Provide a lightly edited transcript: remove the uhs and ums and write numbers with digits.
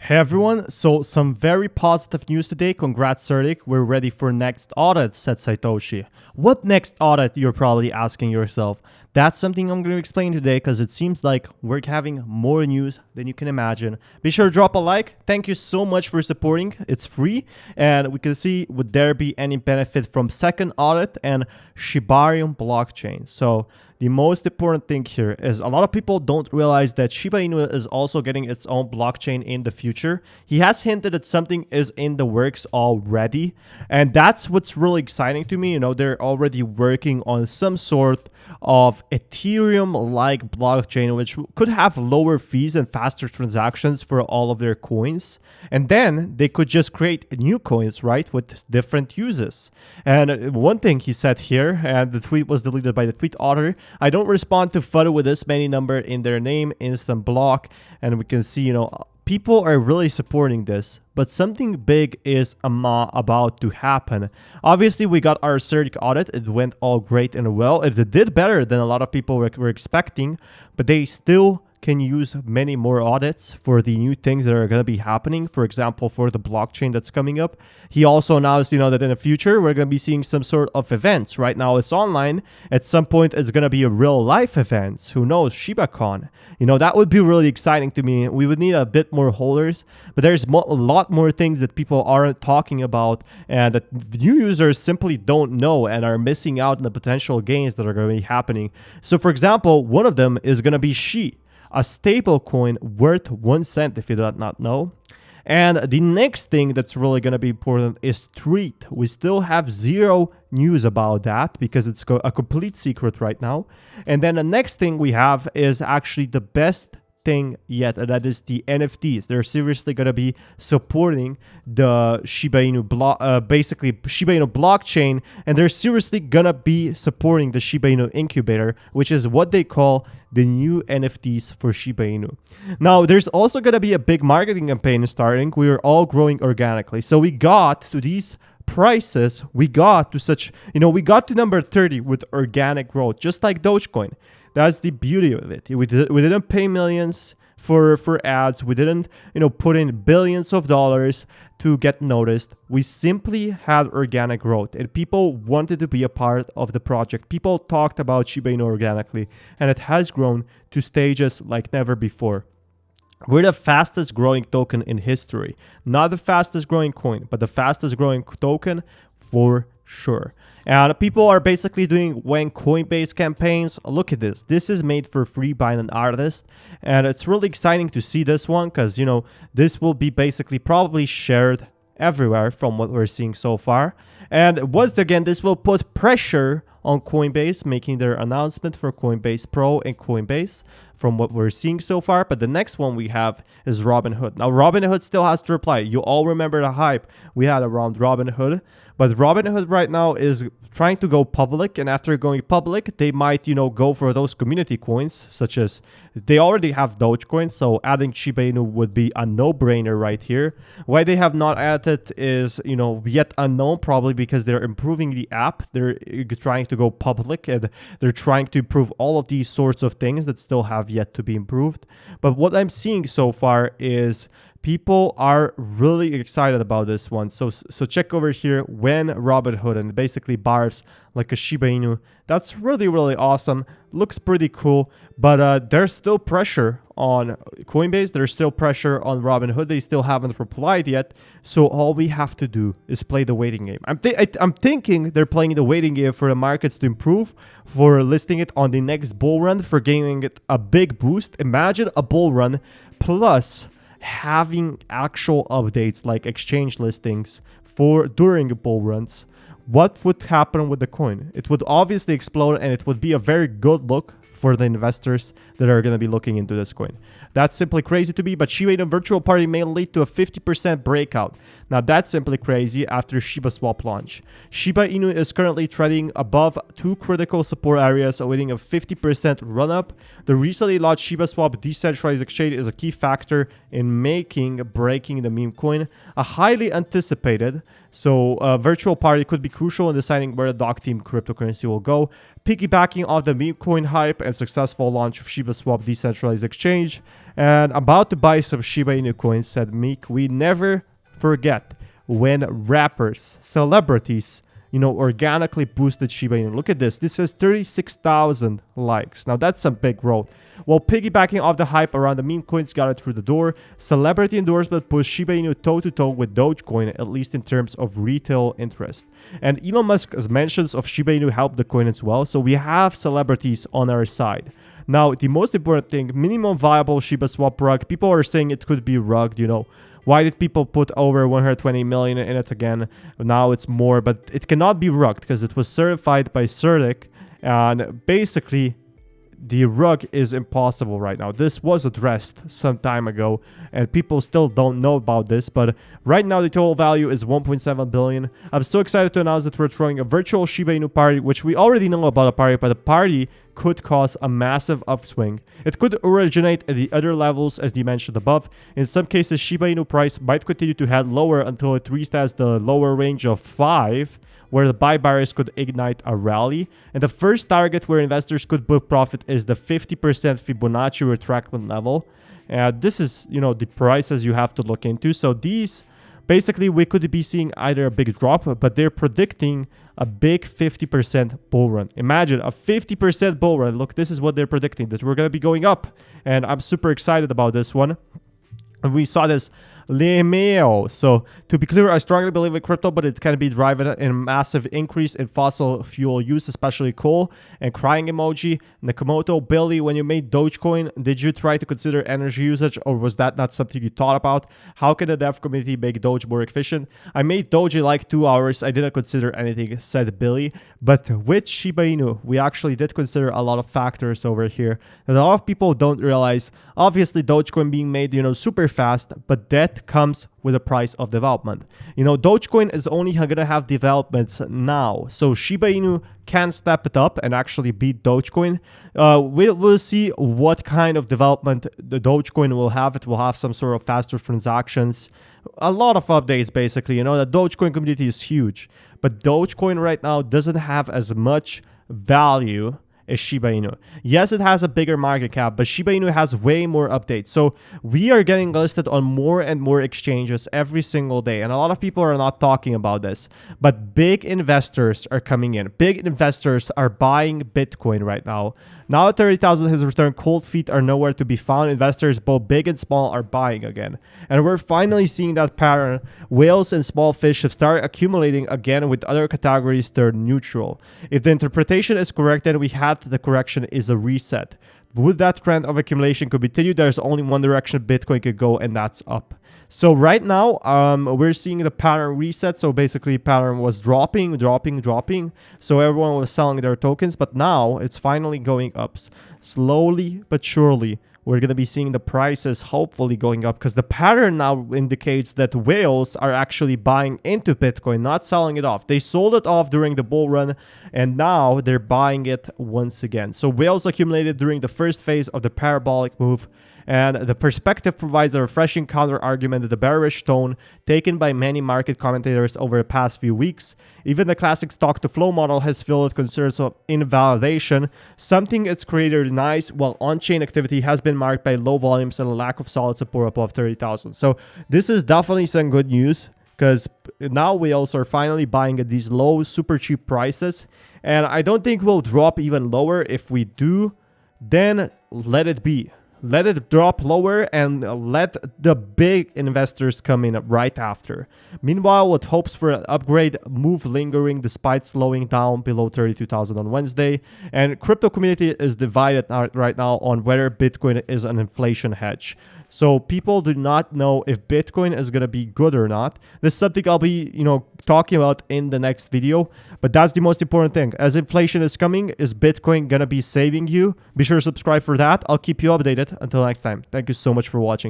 Hey everyone, so some very positive news today. Congrats, Serdik. We're ready for next audit, said Satoshi. What next audit, you're probably asking yourself. That's something I'm going to explain today because it seems like we're having more news than you can imagine. Be sure to drop a like. Thank you so much for supporting. It's free. And we can see, would there be any benefit from second audit and Shibarium blockchain? So the most important thing here is a lot of people don't realize that Shiba Inu is also getting its own blockchain in the future. He has hinted that something is in the works already, and that's what's really exciting to me. You know, they're already working on some sort of Ethereum-like blockchain, which could have lower fees and faster transactions for all of their coins. And then they could just create new coins, right, with different uses. And one thing he said here, and the tweet was deleted by the tweet author, I don't respond to photo with this many number in their name, instant block. And we can see, you know, people are really supporting this, but something big is about to happen. Obviously, we got our CREAOTR audit. It went all great and well. It did better than a lot of people were expecting, but they still can use many more audits for the new things that are going to be happening. For example, for the blockchain that's coming up. He also announced, you know, that in the future, we're going to be seeing some sort of events. Right now, it's online. At some point, it's going to be a real life events. Who knows? ShibaCon. You know, that would be really exciting to me. We would need a bit more holders, but there's a lot more things that people aren't talking about and that new users simply don't know and are missing out on the potential gains that are going to be happening. So, for example, one of them is going to be Shib, a stable coin worth 1 cent, if you do not know. And the next thing that's really going to be important is Street. We still have zero news about that because it's a complete secret right now. And then the next thing we have is actually the best thing yet, and that is the NFTs. They're seriously going to be supporting the Shiba Inu basically Shiba Inu blockchain, and they're seriously going to be supporting the Shiba Inu incubator, which is what they call the new NFTs for Shiba Inu. Now, there's also going to be a big marketing campaign starting. We are all growing organically. So we got to these prices, we got to such, you know, we got to number 30 with organic growth, just like Dogecoin. That's the beauty of it. We didn't pay millions for ads. We didn't, you know, put in billions of dollars to get noticed. We simply had organic growth, and people wanted to be a part of the project. People talked about Shiba Inu organically, and it has grown to stages like never before. We're the fastest growing token in history. Not the fastest growing coin, but the fastest growing token for sure. And people are basically doing when Coinbase campaigns. Look at this. This is made for free by an artist. And it's really exciting to see this one because, you know, this will be basically probably shared everywhere from what we're seeing so far. And once again, this will put pressure on Coinbase, making their announcement for Coinbase Pro and Coinbase from what we're seeing so far. But the next one we have is Robinhood. Now, Robinhood still has to reply. You all remember the hype we had around Robinhood. But Robinhood right now is trying to go public, and after going public, they might, you know, go for those community coins, such as they already have Dogecoin, so adding Shiba Inu would be a no-brainer right here. Why they have not added it is, you know, yet unknown, probably because they're improving the app. They're trying to go public, and they're trying to improve all of these sorts of things that still have yet to be improved. But what I'm seeing so far is people are really excited about this one. So check over here when Robinhood and basically bars like a Shiba Inu. That's really, really awesome. Looks pretty cool. But there's still pressure on Coinbase. There's still pressure on Robinhood. They still haven't replied yet. So all we have to do is play the waiting game. I'm thinking they're playing the waiting game for the markets to improve, for listing it on the next bull run, for giving it a big boost. Imagine a bull run plus having actual updates like exchange listings for during bull runs. What would happen with the coin? It would obviously explode, and it would be a very good look for the investors that are going to be looking into this coin. That's simply crazy to me, but Shiba Inu virtual party may lead to a 50% breakout. Now that's simply crazy after Shiba Swap launch. Shiba Inu is currently trading above 2 critical support areas, awaiting a 50% run-up. The recently launched Shiba Swap decentralized exchange is a key factor in breaking the meme coin, a highly anticipated. So virtual party could be crucial in deciding where the doc team cryptocurrency will go. piggybacking off the meme coin hype and successful launch of Shiba Swap decentralized exchange, and about to buy some Shiba Inu coins, said Meek, we never forget when rappers, celebrities, organically boosted Shiba Inu. Look at this. This has 36,000 likes. Now, that's some big growth. While piggybacking off the hype around the meme coins got it through the door, celebrity endorsement pushed Shiba Inu toe-to-toe with Dogecoin, at least in terms of retail interest. And Elon Musk's mentions of Shiba Inu helped the coin as well, so we have celebrities on our side. Now, the most important thing, minimum viable Shiba Swap rug. People are saying it could be rugged, Why did people put over 120 million in it again? Now it's more, but it cannot be rugged because it was certified by CERDIC, and basically the rug is impossible right now. This was addressed some time ago and people still don't know about this, but right now the total value is 1.7 billion. I'm so excited to announce that we're throwing a virtual Shiba Inu party, which we already know about a party, but the party could cause a massive upswing. It could originate at the other levels as mentioned above. In some cases, Shiba Inu price might continue to head lower until it reaches the lower range of 5, where the buy buyers could ignite a rally. And the first target where investors could book profit is the 50% Fibonacci retracement level. This is, the prices you have to look into. So these, basically, we could be seeing either a big drop, but they're predicting a big 50% bull run. Imagine a 50% bull run. Look, this is what they're predicting, that we're going to be going up. And I'm super excited about this one. And we saw this Lemeo. So to be clear, I strongly believe in crypto, but it can be driving in a massive increase in fossil fuel use, especially coal. And crying emoji. Nakamoto, Billy, when you made Dogecoin, did you try to consider energy usage, or was that not something you thought about? How can the dev community make Doge more efficient? I made Doge in like 2 hours. I didn't consider anything, said Billy. But with Shiba Inu, we actually did consider a lot of factors over here that a lot of people don't realize. Obviously, Dogecoin being made, super fast, but that comes with a price of development. Dogecoin is only going to have developments now. So Shiba Inu can step it up and actually beat Dogecoin. We'll see what kind of development the Dogecoin will have. It will have some sort of faster transactions. A lot of updates, basically. The Dogecoin community is huge. But Dogecoin right now doesn't have as much value is Shiba Inu. Yes, it has a bigger market cap, but Shiba Inu has way more updates. So we are getting listed on more and more exchanges every single day. And a lot of people are not talking about this. But big investors are coming in. Big investors are buying Bitcoin right now. Now that 30,000 has returned, cold feet are nowhere to be found. Investors, both big and small, are buying again. And we're finally seeing that pattern. Whales and small fish have started accumulating again, with other categories turn neutral. If the interpretation is correct, then we had the correction is a reset. Would that trend of accumulation could continue? There's only one direction Bitcoin could go, and that's up. So right now, we're seeing the pattern reset. So basically, pattern was dropping. So everyone was selling their tokens, but now it's finally going up. Slowly but surely, we're going to be seeing the prices hopefully going up, because the pattern now indicates that whales are actually buying into Bitcoin, not selling it off. They sold it off during the bull run, and now they're buying it once again. So whales accumulated during the first phase of the parabolic move. And the perspective provides a refreshing counter-argument to the bearish tone taken by many market commentators over the past few weeks. Even the classic stock-to-flow model has filled concerns of invalidation, something its creator denies, while on-chain activity has been marked by low volumes and a lack of solid support above 30,000. So this is definitely some good news, because now whales are finally buying at these low, super cheap prices. And I don't think we'll drop even lower. If we do, then let it be. Let it drop lower and let the big investors come in right after. Meanwhile, with hopes for an upgrade move lingering despite slowing down below 32,000 on Wednesday, and crypto community is divided right now on whether Bitcoin is an inflation hedge. So people do not know if Bitcoin is going to be good or not. This is something I'll be, talking about in the next video. But that's the most important thing. As inflation is coming, is Bitcoin going to be saving you? Be sure to subscribe for that. I'll keep you updated. Until next time. Thank you so much for watching.